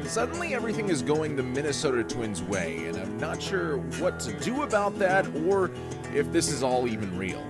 Suddenly everything is going the Minnesota Twins way, and I'm not sure what to do about that or if this is all even real.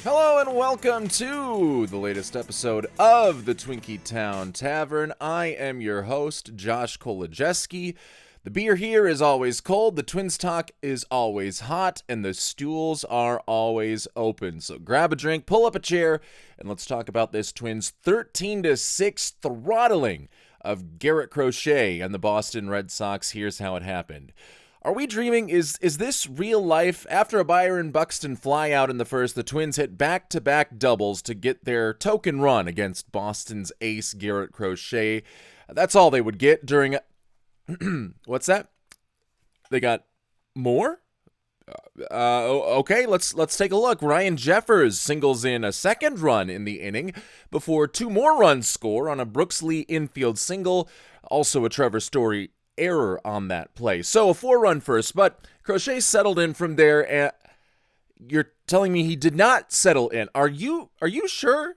Hello and welcome to the latest episode of the Twinkie Town Tavern. I am your host, Josh Kolojeski. The beer here is always cold, the Twins talk is always hot, and the stools are always open. So grab a drink, pull up a chair, and let's talk about this Twins 13-6 throttling of Garrett Crochet and the Boston Red Sox. Here's how it happened. Are we dreaming? Is this real life? After a Byron Buxton flyout in the first, the Twins hit back-to-back doubles to get their token run against Boston's ace Garrett Crochet. That's all they would get during... What's that? They got more? Okay, let's take a look. Ryan Jeffers singles in a second run in the inning before two more runs score on a Brooks Lee infield single. Also a Trevor Story error on that play. So a 4-run first, but Crochet settled in from there. And you're telling me he did not settle in. Are you sure?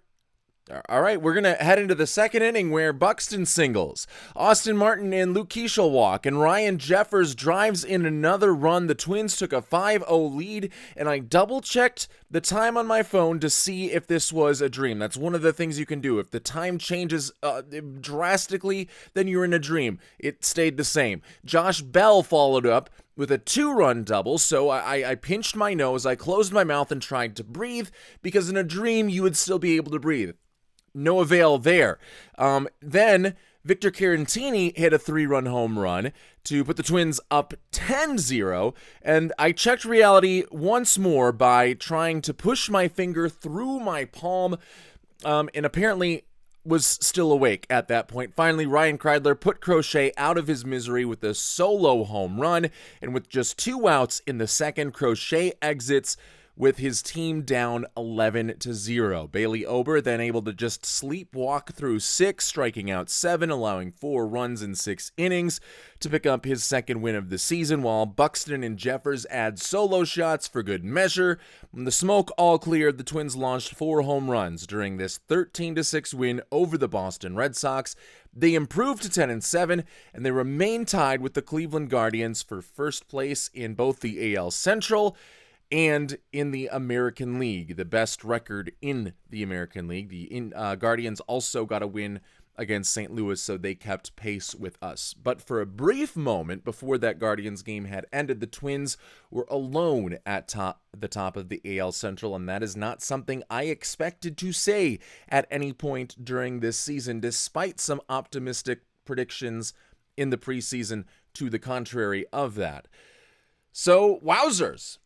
All right, we're going to head into the second inning where Buxton singles. Austin Martin and Luke Keeschel walk, and Ryan Jeffers drives in another run. The Twins took a 5-0 lead, and I double-checked the time on my phone to see if this was a dream. That's one of the things you can do. If the time changes drastically, then you're in a dream. It stayed the same. Josh Bell followed up with a 2-run double, so I pinched my nose, I closed my mouth and tried to breathe, because in a dream you would still be able to breathe. No avail there. Then Victor Carantini hit a 3-run home run to put the Twins up 10-0, and I checked reality once more by trying to push my finger through my palm, and apparently was still awake at that point. Finally, Ryan Kreidler put Crochet out of his misery with a solo home run, and with just 2 outs in the second, Crochet exits with his team down 11-0. Bailey Ober then able to just sleepwalk through 6, striking out 7, allowing 4 runs in 6 innings to pick up his second win of the season, while Buxton and Jeffers add solo shots for good measure. When the smoke all cleared, the Twins launched 4 home runs during this 13-6 win over the Boston Red Sox. They improved to 10-7, and they remain tied with the Cleveland Guardians for first place in both the AL Central and in the American League, the best record in the American League. The Guardians also got a win against St. Louis, so they kept pace with us. But for a brief moment before that Guardians game had ended, the Twins were alone at the top of the AL Central, and that is not something I expected to say at any point during this season, despite some optimistic predictions in the preseason to the contrary of that. So, wowzers.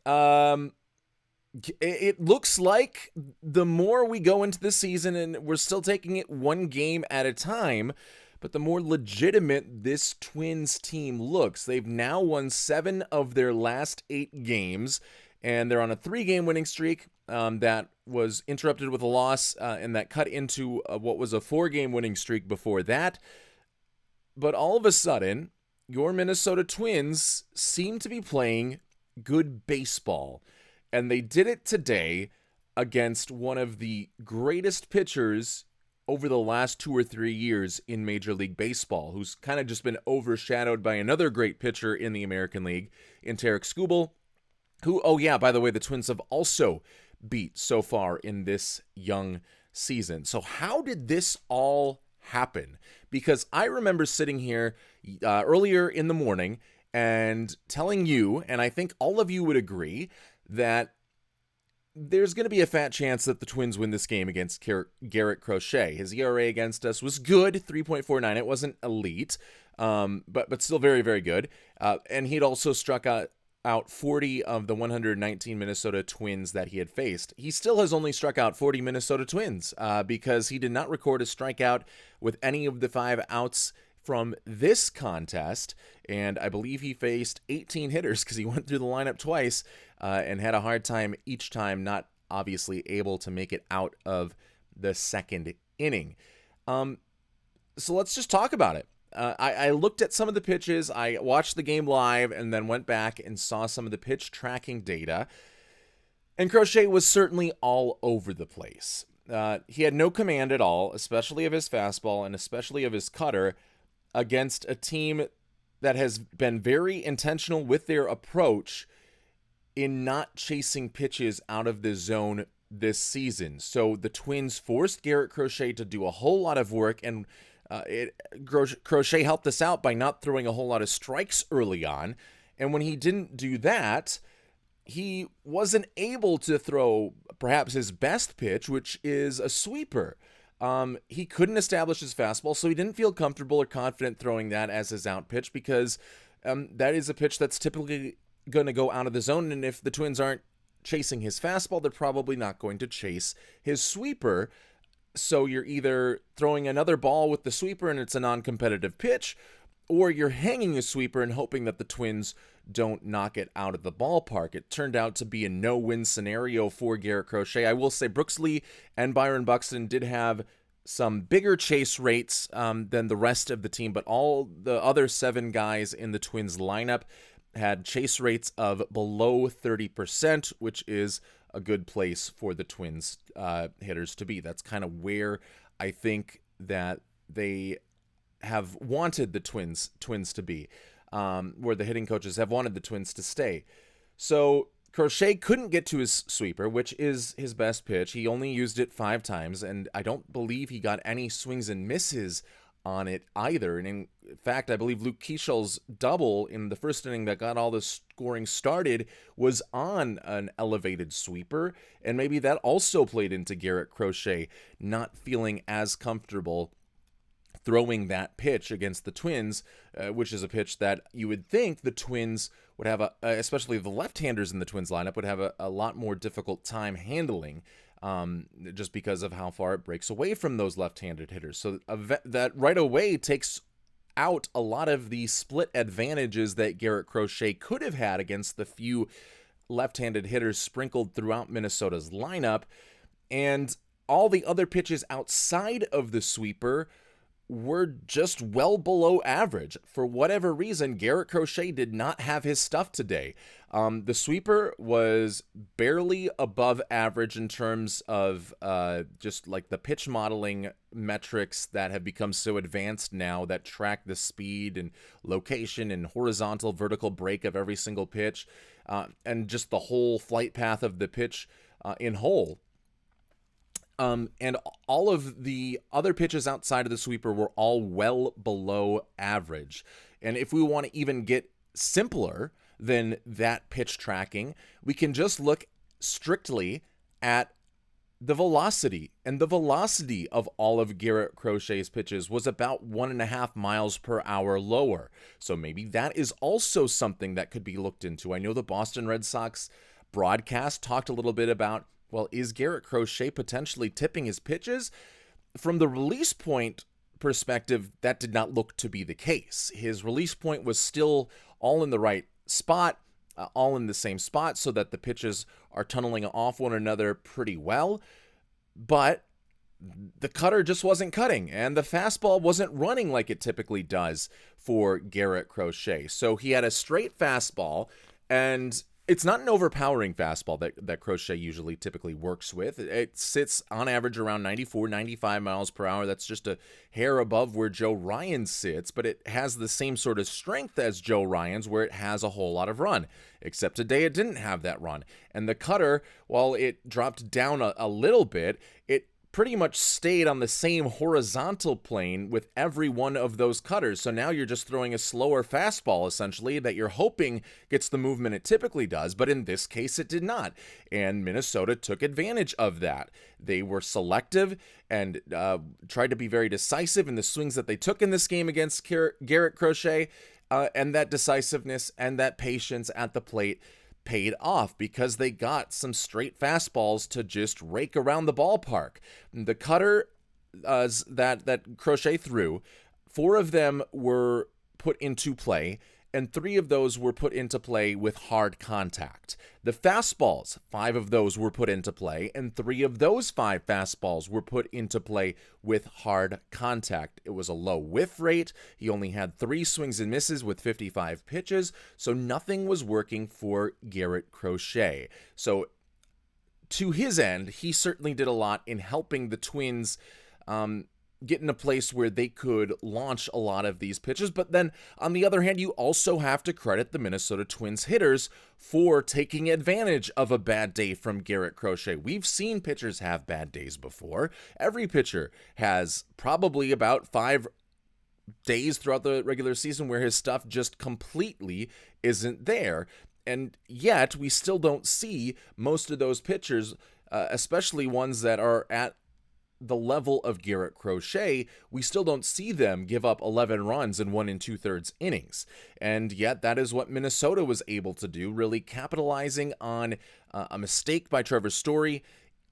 It looks like the more we go into the season, and we're still taking it one game at a time, but the more legitimate this Twins team looks. They've now won 7 of their last 8 games, and they're on a 3-game winning streak that was interrupted with a loss, and that cut into what was a 4-game winning streak before that. But all of a sudden, your Minnesota Twins seem to be playing good baseball, and they did it today against one of the greatest pitchers over the last 2 or 3 years in Major League Baseball, who's kind of just been overshadowed by another great pitcher in the American League, in Tarik Skubal, who, oh yeah, by the way, the Twins have also beat so far in this young season. So how did this all happen? Because I remember sitting here earlier in the morning and telling you, and I think all of you would agree, that there's going to be a fat chance that the Twins win this game against Garrett Crochet. His ERA against us was good, 3.49. It wasn't elite, but still very, very good. And he'd also struck out 40 of the 119 Minnesota Twins that he had faced. He still has only struck out 40 Minnesota Twins because he did not record a strikeout with any of the 5 outs from this contest, and I believe he faced 18 hitters because he went through the lineup twice and had a hard time each time, not obviously able to make it out of the second inning. So let's just talk about it. I looked at some of the pitches. I watched the game live and then went back and saw some of the pitch tracking data. And Crochet was certainly all over the place. He had no command at all, especially of his fastball and especially of his cutter, against a team that has been very intentional with their approach in not chasing pitches out of the zone this season. So the Twins forced Garrett Crochet to do a whole lot of work, and Crochet helped us out by not throwing a whole lot of strikes early on. And when he didn't do that, he wasn't able to throw perhaps his best pitch, which is a sweeper. He couldn't establish his fastball, so he didn't feel comfortable or confident throwing that as his out pitch because that is a pitch that's typically going to go out of the zone. And if the Twins aren't chasing his fastball, they're probably not going to chase his sweeper. So you're either throwing another ball with the sweeper and it's a non-competitive pitch, or you're hanging a sweeper and hoping that the Twins don't knock it out of the ballpark. It turned out to be a no-win scenario for Garrett Crochet. I will say Brooks Lee and Byron Buxton did have some bigger chase rates than the rest of the team, but all the other 7 guys in the Twins lineup had chase rates of below 30%, which is a good place for the Twins hitters to be. That's kind of where I think that they have wanted the Twins to be, where the hitting coaches have wanted the Twins to stay. So Crochet couldn't get to his sweeper, which is his best pitch. He only used it 5 times, and I don't believe he got any swings and misses on it either. And in fact, I believe Luke Keeshel's double in the first inning that got all the scoring started was on an elevated sweeper, and maybe that also played into Garrett Crochet not feeling as comfortable throwing that pitch against the Twins, which is a pitch that you would think the Twins would have, especially the left-handers in the Twins lineup, would have a lot more difficult time handling, just because of how far it breaks away from those left-handed hitters. So that right away takes out a lot of the split advantages that Garrett Crochet could have had against the few left-handed hitters sprinkled throughout Minnesota's lineup. And all the other pitches outside of the sweeper were just well below average. For whatever reason, Garrett Crochet did not have his stuff today. The sweeper was barely above average in terms of just like the pitch modeling metrics that have become so advanced now that track the speed and location and horizontal vertical break of every single pitch, and just the whole flight path of the pitch in whole. And all of the other pitches outside of the sweeper were all well below average. And if we want to even get simpler than that pitch tracking, we can just look strictly at the velocity. And the velocity of all of Garrett Crochet's pitches was about 1.5 miles per hour lower. So maybe that is also something that could be looked into. I know the Boston Red Sox broadcast talked a little bit about, well, is Garrett Crochet potentially tipping his pitches? From the release point perspective, that did not look to be the case. His release point was still all in the right spot, all in the same spot, so that the pitches are tunneling off one another pretty well. But the cutter just wasn't cutting, and the fastball wasn't running like it typically does for Garrett Crochet. So he had a straight fastball, and it's not an overpowering fastball that Crochet usually typically works with. It sits on average around 94, 95 miles per hour. That's just a hair above where Joe Ryan sits, but it has the same sort of strength as Joe Ryan's, where it has a whole lot of run. Except today it didn't have that run. And the cutter, while it dropped down a little bit, it pretty much stayed on the same horizontal plane with every one of those cutters. So now you're just throwing a slower fastball, essentially, that you're hoping gets the movement it typically does, but in this case it did not. And Minnesota took advantage of that. They were selective and tried to be very decisive in the swings that they took in this game against Garrett Crochet, and that decisiveness and that patience at the plate paid off because they got some straight fastballs to just rake around the ballpark. The cutter that Crochet threw, 4 of them were put into play, and 3 of those were put into play with hard contact. The fastballs, 5 of those were put into play, and 3 of those 5 fastballs were put into play with hard contact. It was a low whiff rate. He only had 3 swings and misses with 55 pitches, so nothing was working for Garrett Crochet. So to his end, he certainly did a lot in helping the Twins get in a place where they could launch a lot of these pitches. But then, on the other hand, you also have to credit the Minnesota Twins hitters for taking advantage of a bad day from Garrett Crochet. We've seen pitchers have bad days before. Every pitcher has probably about 5 days throughout the regular season where his stuff just completely isn't there. And yet, we still don't see most of those pitchers, especially ones that are at the level of Garrett Crochet, we still don't see them give up 11 runs in 1 2/3 innings. And yet that is what Minnesota was able to do, really capitalizing on a mistake by Trevor Story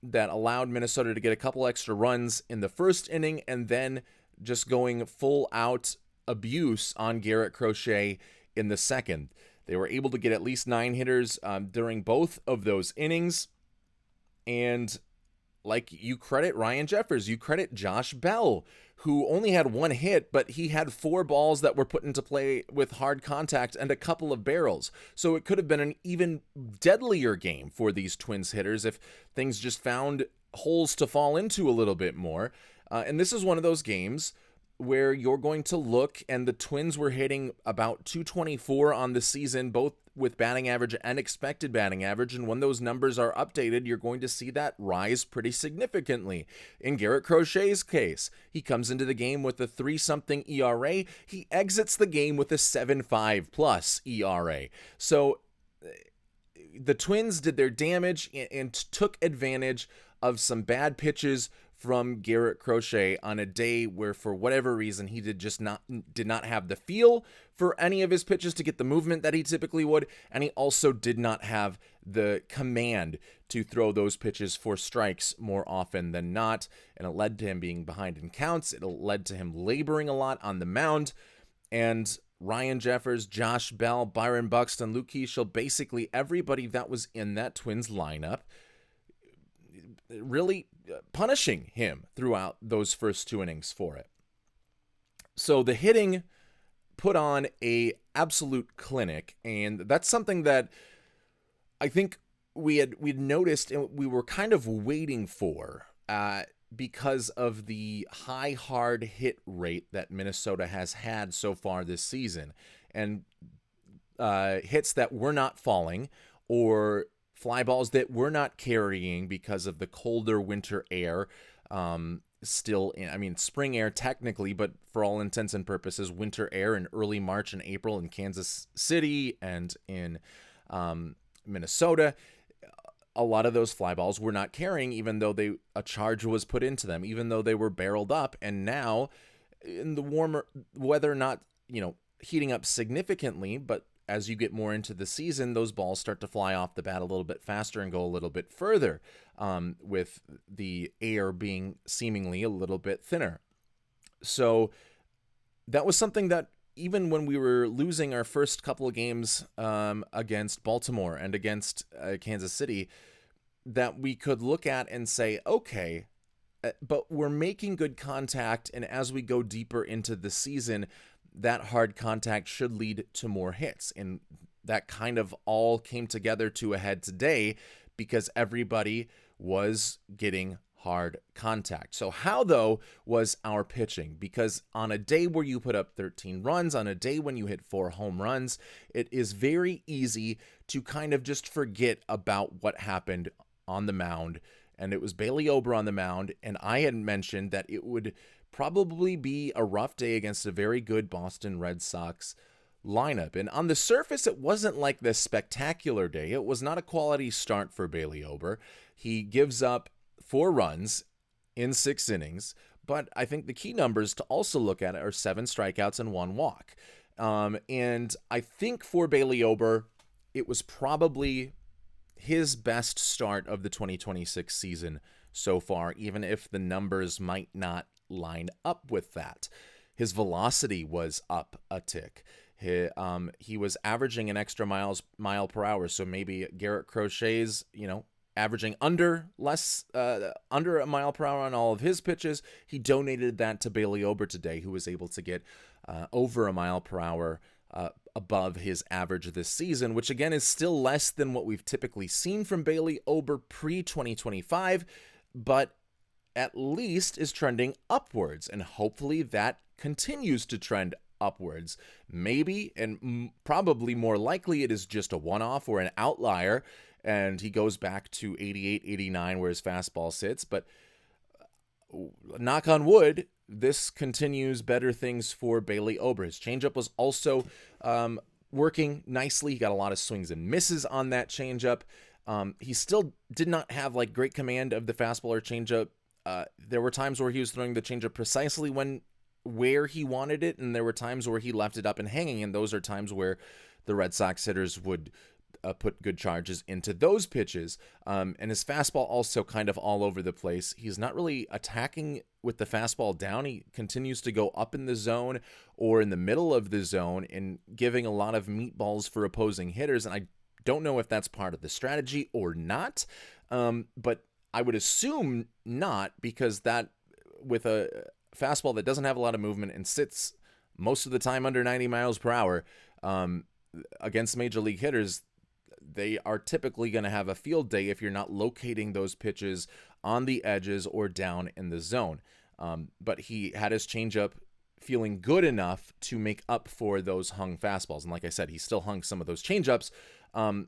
that allowed Minnesota to get a couple extra runs in the first inning, and then just going full out abuse on Garrett Crochet in the second. They were able to get at least 9 hitters during both of those innings. And like, you credit Ryan Jeffers, you credit Josh Bell, who only had 1 hit, but he had 4 balls that were put into play with hard contact and a couple of barrels. So it could have been an even deadlier game for these Twins hitters if things just found holes to fall into a little bit more. And this is one of those games where you're going to look, and the Twins were hitting about 224 on the season, both with batting average and expected batting average, and when those numbers are updated, you're going to see that rise pretty significantly. In Garrett Crochet's case, he comes into the game with a 3-something ERA. He exits the game with a 7.5 plus ERA. So the Twins did their damage and took advantage of some bad pitches from Garrett Crochet on a day where, for whatever reason, he did not have the feel for any of his pitches to get the movement that he typically would, and he also did not have the command to throw those pitches for strikes more often than not, and it led to him being behind in counts. It led to him laboring a lot on the mound, and Ryan Jeffers, Josh Bell, Byron Buxton, Luke Keeschel, basically everybody that was in that Twins lineup really punishing him throughout those first 2 innings for it. So the hitting put on a absolute clinic, and that's something that I think we'd noticed and we were kind of waiting for because of the high hard hit rate that Minnesota has had so far this season, and hits that were not falling or fly balls that we're not carrying because of the colder winter air still in, spring air technically, but for all intents and purposes, winter air in early March and April in Kansas City and in Minnesota. A lot of those fly balls we're not carrying, even though a charge was put into them, even though they were barreled up. And now in the warmer weather, not, heating up significantly, but as you get more into the season, those balls start to fly off the bat a little bit faster and go a little bit further, with the air being seemingly a little bit thinner. So that was something that even when we were losing our first couple of games against Baltimore and against Kansas City, that we could look at and say, okay, but we're making good contact, and as we go deeper into the season, that hard contact should lead to more hits. And that kind of all came together to a head today because everybody was getting hard contact. So how, though, was our pitching? Because on a day where you put up 13 runs, on a day when you hit 4 home runs, it is very easy to kind of just forget about what happened on the mound. And it was Bailey Ober on the mound, and I had mentioned that it would probably be a rough day against a very good Boston Red Sox lineup. And on the surface, it wasn't like this spectacular day. It was not a quality start for Bailey Ober. He gives up 4 runs in 6 innings, but I think the key numbers to also look at are 7 strikeouts and 1 walk. And I think for Bailey Ober, it was probably his best start of the 2026 season so far, even if the numbers might not line up with that. His velocity was up a tick. He was averaging an extra mile per hour, so maybe Garrett Crochet's, averaging under a mile per hour on all of his pitches. He donated that to Bailey Ober today, who was able to get over a mile per hour above his average this season, which again is still less than what we've typically seen from Bailey Ober pre-2025, but at least is trending upwards, and hopefully that continues to trend upwards. Maybe, and probably more likely, it is just a one-off or an outlier, and he goes back to 88, 89 where his fastball sits, but knock on wood, this continues better things for Bailey Ober. His changeup was also working nicely. He got a lot of swings and misses on that changeup. He still did not have great command of the fastball or changeup. There were times where he was throwing the changeup precisely where he wanted it, and there were times where he left it up and hanging, and those are times where the Red Sox hitters would put good charges into those pitches. And his fastball also kind of all over the place. He's not really attacking with the fastball down. He continues to go up in the zone or in the middle of the zone and giving a lot of meatballs for opposing hitters, and I don't know if that's part of the strategy or not, but I would assume not, because that, with a fastball that doesn't have a lot of movement and sits most of the time under 90 miles per hour, against major league hitters, they are typically going to have a field day if you're not locating those pitches on the edges or down in the zone. But he had his changeup feeling good enough to make up for those hung fastballs. And like I said, he still hung some of those changeups,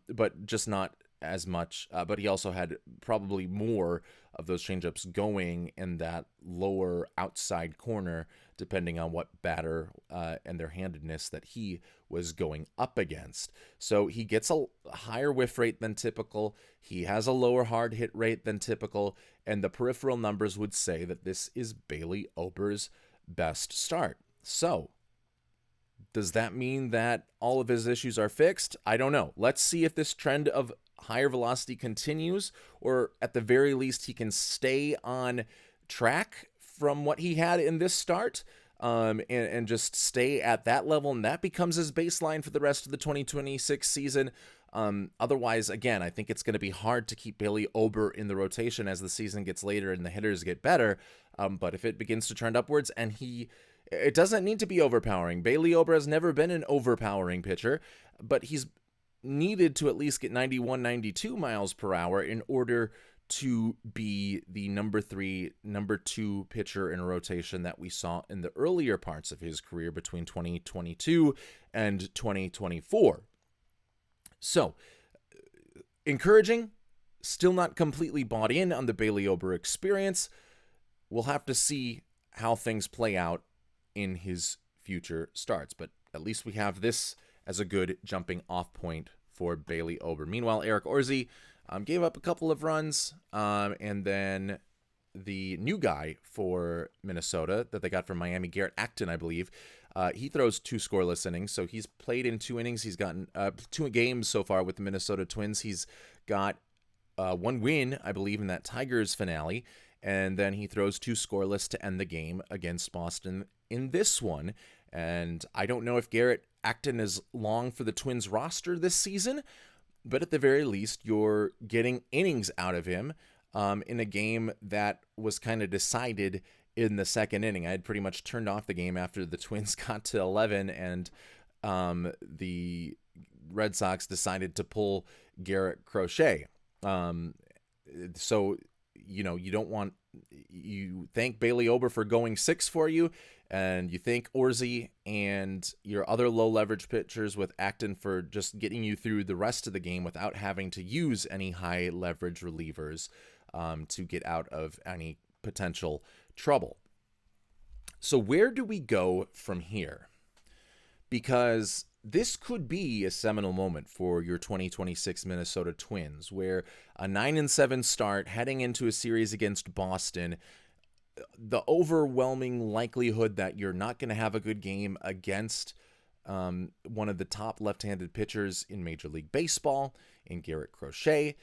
but just not as much. But he also had probably more of those changeups going in that lower outside corner, depending on what batter and their handedness that he was going up against. So he gets a higher whiff rate than typical. He has a lower hard hit rate than typical. And the peripheral numbers would say that this is Bailey Ober's best start. So does that mean that all of his issues are fixed? I don't know. Let's see if this trend of higher velocity continues, or at the very least he can stay on track from what he had in this start, and just stay at that level, and that becomes his baseline for the rest of the 2026 season. Otherwise, again, I think it's going to be hard to keep Bailey Ober in the rotation as the season gets later and the hitters get better. But if it begins to trend upwards, and it doesn't need to be overpowering. Bailey Ober has never been an overpowering pitcher, but he's needed to at least get 91, 92 miles per hour in order to be the number 2 pitcher in a rotation that we saw in the earlier parts of his career between 2022 and 2024. So, encouraging, still not completely bought in on the Bailey Ober experience. We'll have to see how things play out in his future starts, but at least we have this as a good jumping off point for Bailey Ober. Meanwhile, Eric Orsi gave up a couple of runs, and then the new guy for Minnesota that they got from Miami, Garrett Acton, I believe, he throws 2 scoreless innings, so he's played in 2 innings. He's gotten 2 games so far with the Minnesota Twins. He's got 1 win, I believe, in that Tigers finale, and then he throws 2 scoreless to end the game against Boston in this one. And I don't know if Garrett Acton is long for the Twins roster this season, but at the very least, you're getting innings out of him in a game that was kind of decided in the second inning. I had pretty much turned off the game after the Twins got to 11, and the Red Sox decided to pull Garrett Crochet. So, you thank Bailey Ober for going 6 for you, and you thank Orsi and your other low leverage pitchers with Acton for just getting you through the rest of the game without having to use any high leverage relievers to get out of any potential trouble. So where do we go from here? Because this could be a seminal moment for your 2026 Minnesota Twins, where a 9-7 start heading into a series against Boston, the overwhelming likelihood that you're not going to have a good game against one of the top left-handed pitchers in Major League Baseball, in Garrett Crochet,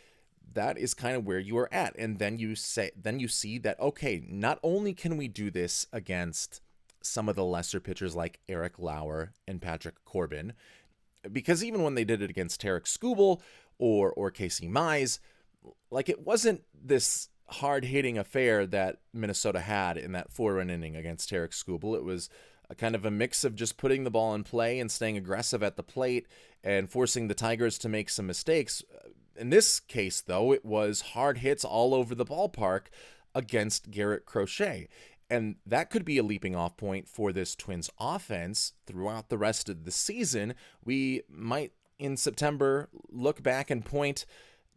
that is kind of where you are at. And then you see that, okay, not only can we do this against some of the lesser pitchers like Eric Lauer and Patrick Corbin. Because even when they did it against Tarek Skubal or Casey Mize, like, it wasn't this hard-hitting affair that Minnesota had in that 4-run inning against Tarek Skubal. It was a kind of a mix of just putting the ball in play and staying aggressive at the plate and forcing the Tigers to make some mistakes. In this case, though, it was hard hits all over the ballpark against Garrett Crochet. And that could be a leaping off point for this Twins offense throughout the rest of the season. We might, in September, look back and point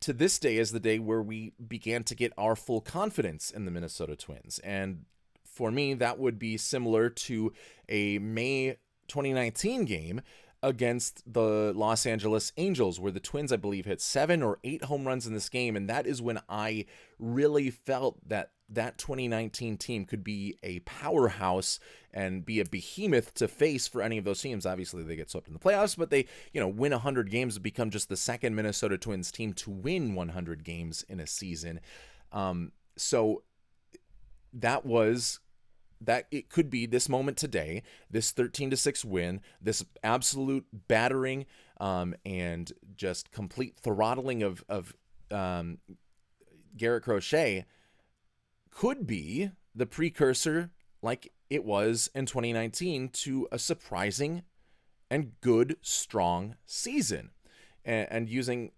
to this day as the day where we began to get our full confidence in the Minnesota Twins. And for me, that would be similar to a May 2019 game against the Los Angeles Angels, where the Twins, I believe, hit 7 or 8 home runs in this game. And that is when I really felt that 2019 team could be a powerhouse and be a behemoth to face for any of those teams. Obviously, they get swept in the playoffs, but they, win 100 games to become just the second Minnesota Twins team to win 100 games in a season. So that it could be this moment today, this 13-6 win, this absolute battering and just complete throttling of Garrett Crochet could be the precursor, like it was in 2019, to a surprising and good, strong season. And using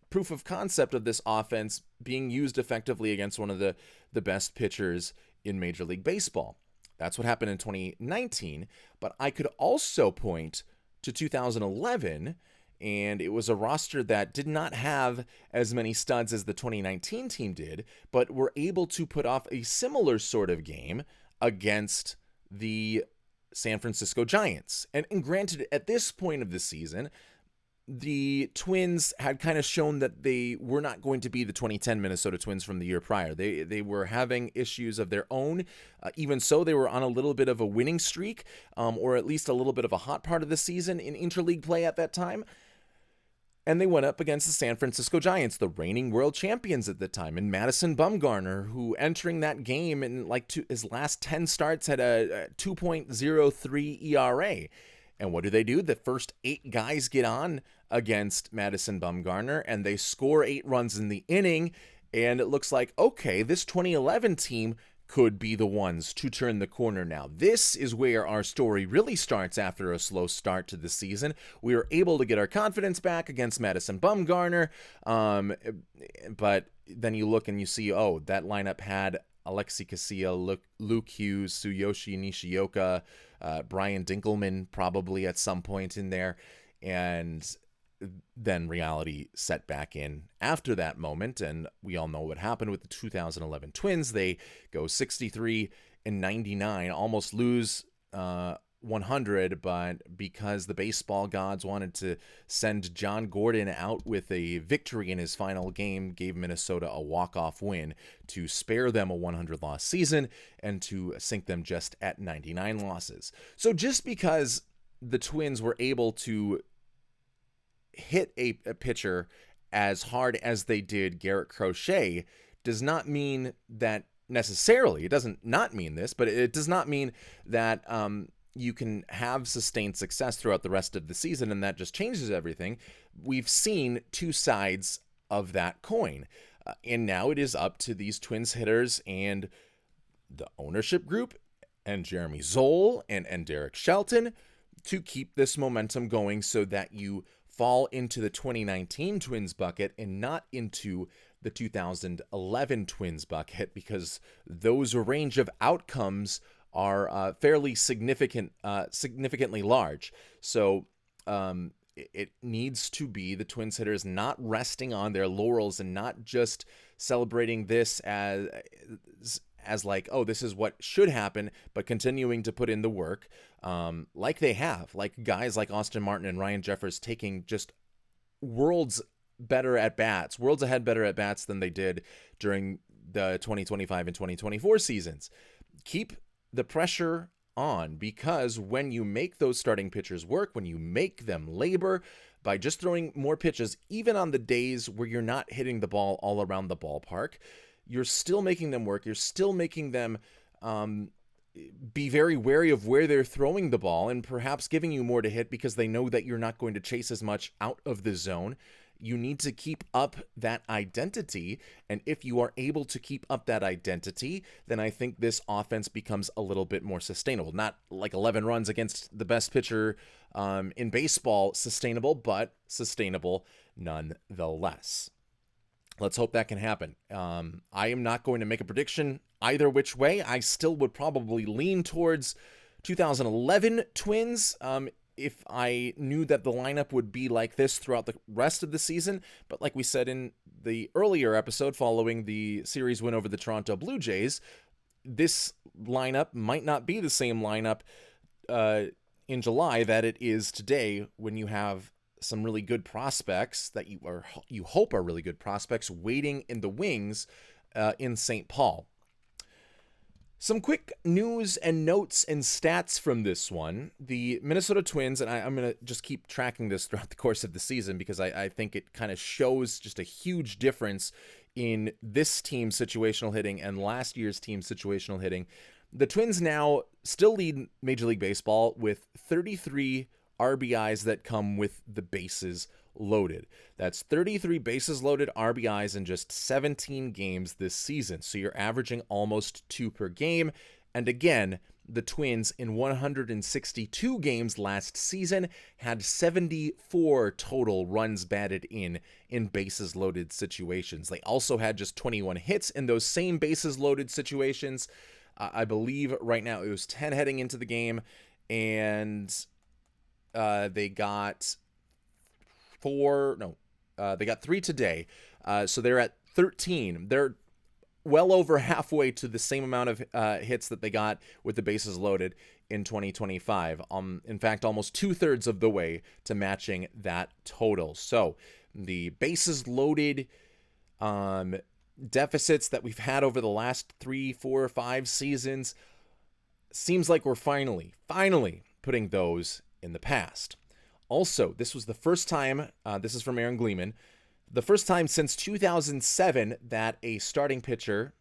proof of concept of this offense being used effectively against one of the best pitchers in Major League Baseball. That's what happened in 2019, but I could also point to 2011, and it was a roster that did not have as many studs as the 2019 team did, but were able to put off a similar sort of game against the San Francisco Giants. And granted, at this point of the season, the Twins had kind of shown that they were not going to be the 2010 Minnesota Twins from the year prior. They were having issues of their own. Even so, they were on a little bit of a winning streak, or at least a little bit of a hot part of the season in interleague play at that time. And they went up against the San Francisco Giants, the reigning world champions at the time, and Madison Bumgarner, who entering that game in his last 10 starts had a 2.03 ERA. And what do? The first 8 guys get on against Madison Bumgarner, and they score 8 runs in the inning, and it looks like, okay, this 2011 team could be the ones to turn the corner now. This is where our story really starts after a slow start to the season. We were able to get our confidence back against Madison Bumgarner, but then you look and you see, that lineup had Alexi Casilla, Luke Hughes, Tsuyoshi Nishioka, Brian Dinkelman probably at some point in there, and then reality set back in after that moment, and we all know what happened with the 2011 Twins. They go 63-99, almost lose 100, but because the baseball gods wanted to send John Gordon out with a victory in his final game, gave Minnesota a walk-off win to spare them a 100-loss season and to sink them just at 99 losses. So just because the Twins were able to hit a pitcher as hard as they did Garrett Crochet does not mean that necessarily, it doesn't not mean this, but it does not mean that you can have sustained success throughout the rest of the season, and that just changes everything. We've seen two sides of that coin, and now it is up to these Twins hitters and the ownership group and Jeremy Zoll and Derek Shelton to keep this momentum going so that you fall into the 2019 Twins bucket and not into the 2011 Twins bucket, because those range of outcomes are fairly significantly large. So it needs to be the Twins hitters not resting on their laurels and not just celebrating this as like, oh, this is what should happen, but continuing to put in the work like they have, like guys like Austin Martin and Ryan Jeffers taking just worlds ahead better at bats than they did during the 2025 and 2024 seasons. Keep the pressure on, because when you make those starting pitchers work, when you make them labor by just throwing more pitches, even on the days where you're not hitting the ball all around the ballpark, you're still making them work. You're still making them be very wary of where they're throwing the ball and perhaps giving you more to hit because they know that you're not going to chase as much out of the zone. You need to keep up that identity, and if you are able to keep up that identity, then I think this offense becomes a little bit more sustainable. Not like 11 runs against the best pitcher in baseball sustainable, but sustainable nonetheless. Let's hope that can happen. I am not going to make a prediction either which way. I still would probably lean towards 2011 Twins if I knew that the lineup would be like this throughout the rest of the season. But like we said in the earlier episode following the series win over the Toronto Blue Jays, this lineup might not be the same lineup in July that it is today when you have some really good prospects that you hope are really good prospects waiting in the wings in St. Paul. Some quick news and notes and stats from this one. The Minnesota Twins, and I'm going to just keep tracking this throughout the course of the season because I think it kind of shows just a huge difference in this team's situational hitting and last year's team's situational hitting. The Twins now still lead Major League Baseball with 33 RBIs that come with the bases loaded. That's 33 bases loaded RBIs in just 17 games this season. So you're averaging almost 2 per game. And again, the Twins in 162 games last season had 74 total runs batted in bases loaded situations. They also had just 21 hits in those same bases loaded situations. I believe right now it was 10 heading into the game, and they got 3 today. So they're at 13. They're well over halfway to the same amount of hits that they got with the bases loaded in 2025. In fact, almost 2/3 of the way to matching that total. So the bases loaded deficits that we've had over the last 3, 4, 5 seasons, seems like we're finally putting those in the past. Also, this was the first time, this is from Aaron Gleeman, the first time since 2007 that a starting pitcher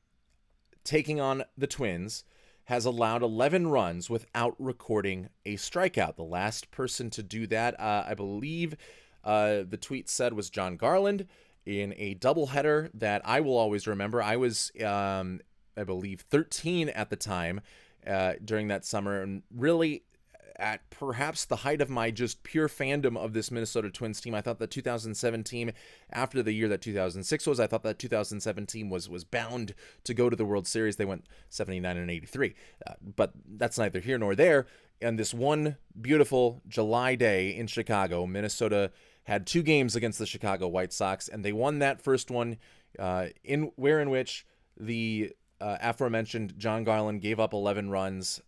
taking on the Twins has allowed 11 runs without recording a strikeout. The last person to do that, I believe the tweet said, was John Garland in a doubleheader that I will always remember. I was, I believe, 13 at the time during that summer, and really at perhaps the height of my just pure fandom of this Minnesota Twins team. I thought the 2007 team, after the year that 2006 was, I thought that 2007 team was bound to go to the World Series. They went 79 and 83, but that's neither here nor there. And this one beautiful July day in Chicago, Minnesota had 2 games against the Chicago White Sox, and they won that first one in which the aforementioned John Garland gave up 11 runs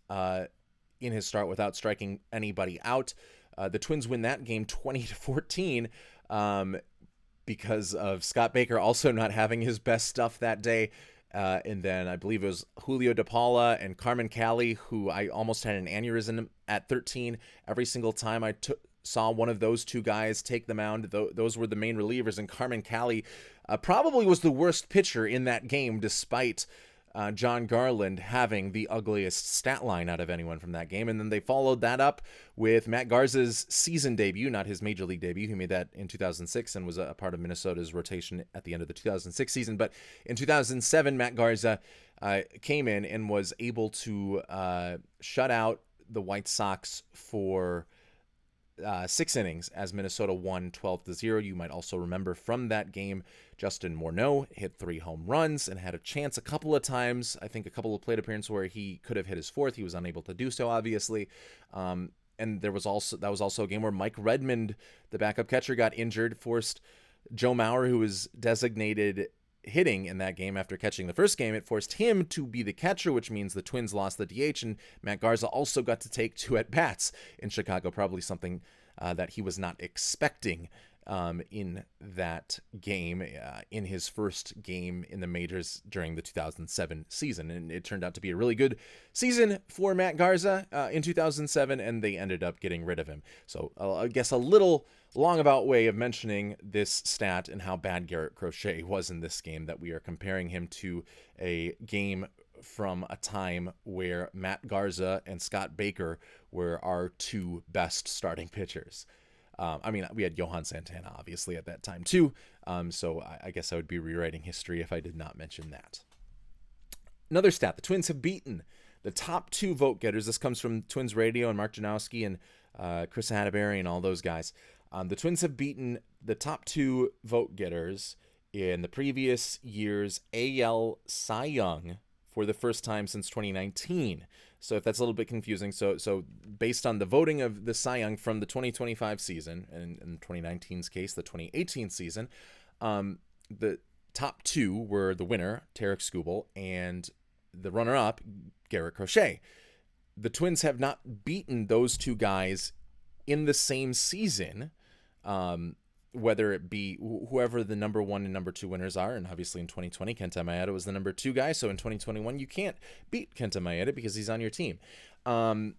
in his start without striking anybody out. The Twins win that game 20-14 because of Scott Baker also not having his best stuff that day. And then I believe it was Julio De Paula and Carmen Cali, who I almost had an aneurysm at 13 every single time I saw one of those 2 guys take the mound. Those were the main relievers, and Carmen Cali probably was the worst pitcher in that game, despite John Garland having the ugliest stat line out of anyone from that game. And then they followed that up with Matt Garza's season debut, not his major league debut. He made that in 2006 and was a part of Minnesota's rotation at the end of the 2006 season. But in 2007, Matt Garza came in and was able to shut out the White Sox for 6 innings as Minnesota won 12-0. You might also remember from that game, Justin Morneau hit 3 home runs and had a chance a couple of times. I think a couple of plate appearances where he could have hit his 4th. He was unable to do so, obviously. And that was also a game where Mike Redmond, the backup catcher, got injured, forced Joe Mauer, who was designated hitting in that game after catching the first game. It forced him to be the catcher, which means the Twins lost the DH, and Matt Garza also got to take 2 at-bats in Chicago, probably something that he was not expecting in that game, in his first game in the majors during the 2007 season. And it turned out to be a really good season for Matt Garza in 2007, and they ended up getting rid of him. So I guess a little long-about way of mentioning this stat and how bad Garrett Crochet was in this game, that we are comparing him to a game from a time where Matt Garza and Scott Baker were our two best starting pitchers. I mean, we had Johan Santana, obviously, at that time, too. So I guess I would be rewriting history if I did not mention that. Another stat, the Twins have beaten the top two vote getters. This comes from Twins Radio and Mark Janowski and Chris Hadberry and all those guys. The Twins have beaten the top two vote getters in the previous year's AL Cy Young for the first time since 2019. So if that's a little bit confusing, so based on the voting of the Cy Young from the 2025 season, and in 2019's case, the 2018 season, the top two were the winner, Tarek Skubal, and the runner-up, Garrett Crochet. The Twins have not beaten those two guys in the same season, whether it be whoever the number one and number two winners are. And obviously in 2020, Kenta Maeda was the number two guy. So in 2021, you can't beat Kenta Maeda because he's on your team. But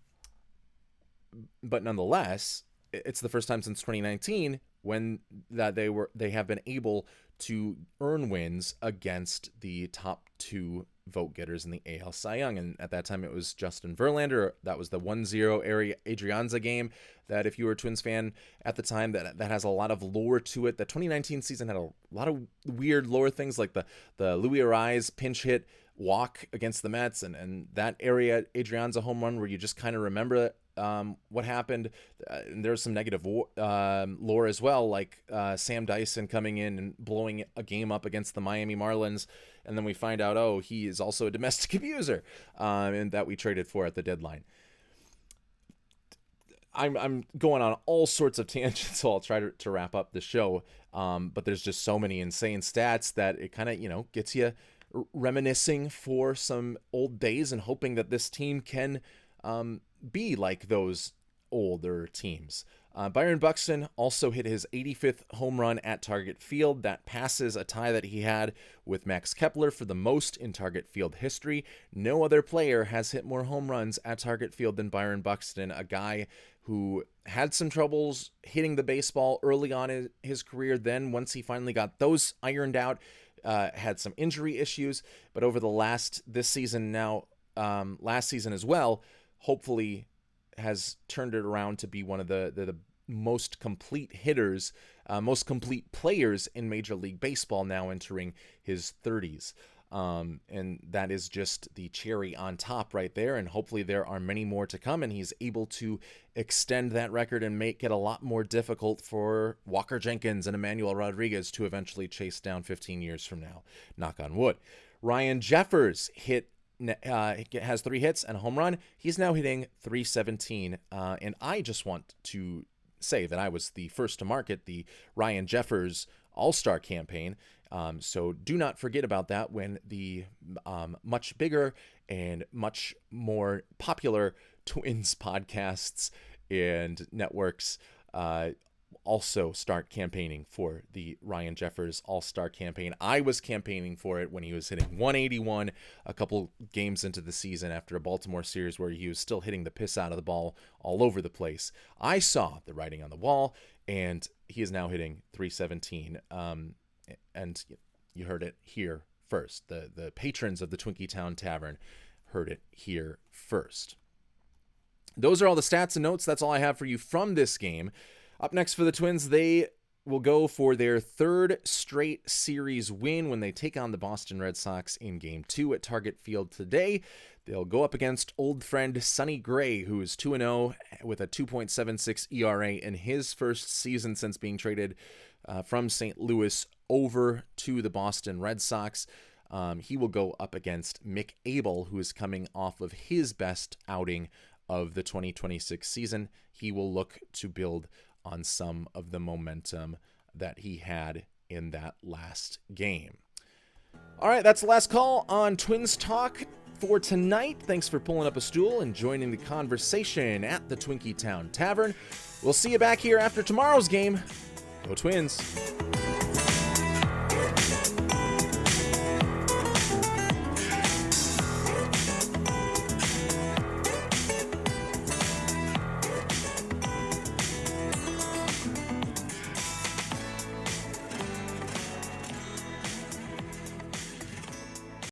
nonetheless, it's the first time since 2019 when they have been able to earn wins against the top two vote getters in the AL Cy Young. And at that time, it was Justin Verlander. That was the 1-0 Adrianza game that, if you were a Twins fan at the time, that has a lot of lore to it. The 2019 season had a lot of weird lore things, like the Louis Arise pinch hit walk against the Mets and that area Adrianza home run where you just kind of remember what happened. And there's some negative lore as well, like Sam Dyson coming in and blowing a game up against the Miami Marlins, and then we find out, oh, he is also a domestic abuser, and that we traded for at the deadline. I'm going on all sorts of tangents, so I'll try to wrap up the show. But there's just so many insane stats that it kind of, gets you reminiscing for some old days and hoping that this team can be like those older teams. Byron Buxton also hit his 85th home run at Target Field. That passes a tie that he had with Max Kepler for the most in Target Field history. No other player has hit more home runs at Target Field than Byron Buxton, a guy who had some troubles hitting the baseball early on in his career. Then once he finally got those ironed out, had some injury issues, but over this season now, last season as well, hopefully has turned it around to be one of the most complete hitters, most complete players in Major League Baseball, now entering his 30s. And that is just the cherry on top right there. And hopefully there are many more to come, and he's able to extend that record and make it a lot more difficult for Walker Jenkins and Emmanuel Rodriguez to eventually chase down 15 years from now. Knock on wood. Ryan Jeffers has 3 hits and a home run. He's now hitting .317. And I just want to say that I was the first to market the Ryan Jeffers All-Star campaign. So do not forget about that when the much bigger and much more popular Twins podcasts and networks also start campaigning for the Ryan Jeffers All-Star campaign. I was campaigning for it when he was hitting 181 a couple games into the season after a Baltimore series where he was still hitting the piss out of the ball all over the place. I saw the writing on the wall, and he is now hitting .317. And you heard it here first. The patrons of the Twinkie Town Tavern heard it here first. Those are all the stats and notes. That's all I have for you from this game. Up next for the Twins, they will go for their 3rd straight series win when they take on the Boston Red Sox in Game 2 at Target Field today. They'll go up against old friend Sonny Gray, who is 2-0 with a 2.76 ERA in his first season since being traded from St. Louis over to the Boston Red Sox. He will go up against Mick Abel, who is coming off of his best outing of the 2026 season. He will look to build on some of the momentum that he had in that last game. All right, that's the last call on Twins Talk for tonight. Thanks for pulling up a stool and joining the conversation at the Twinkie Town Tavern. We'll see you back here after tomorrow's game. Go Twins!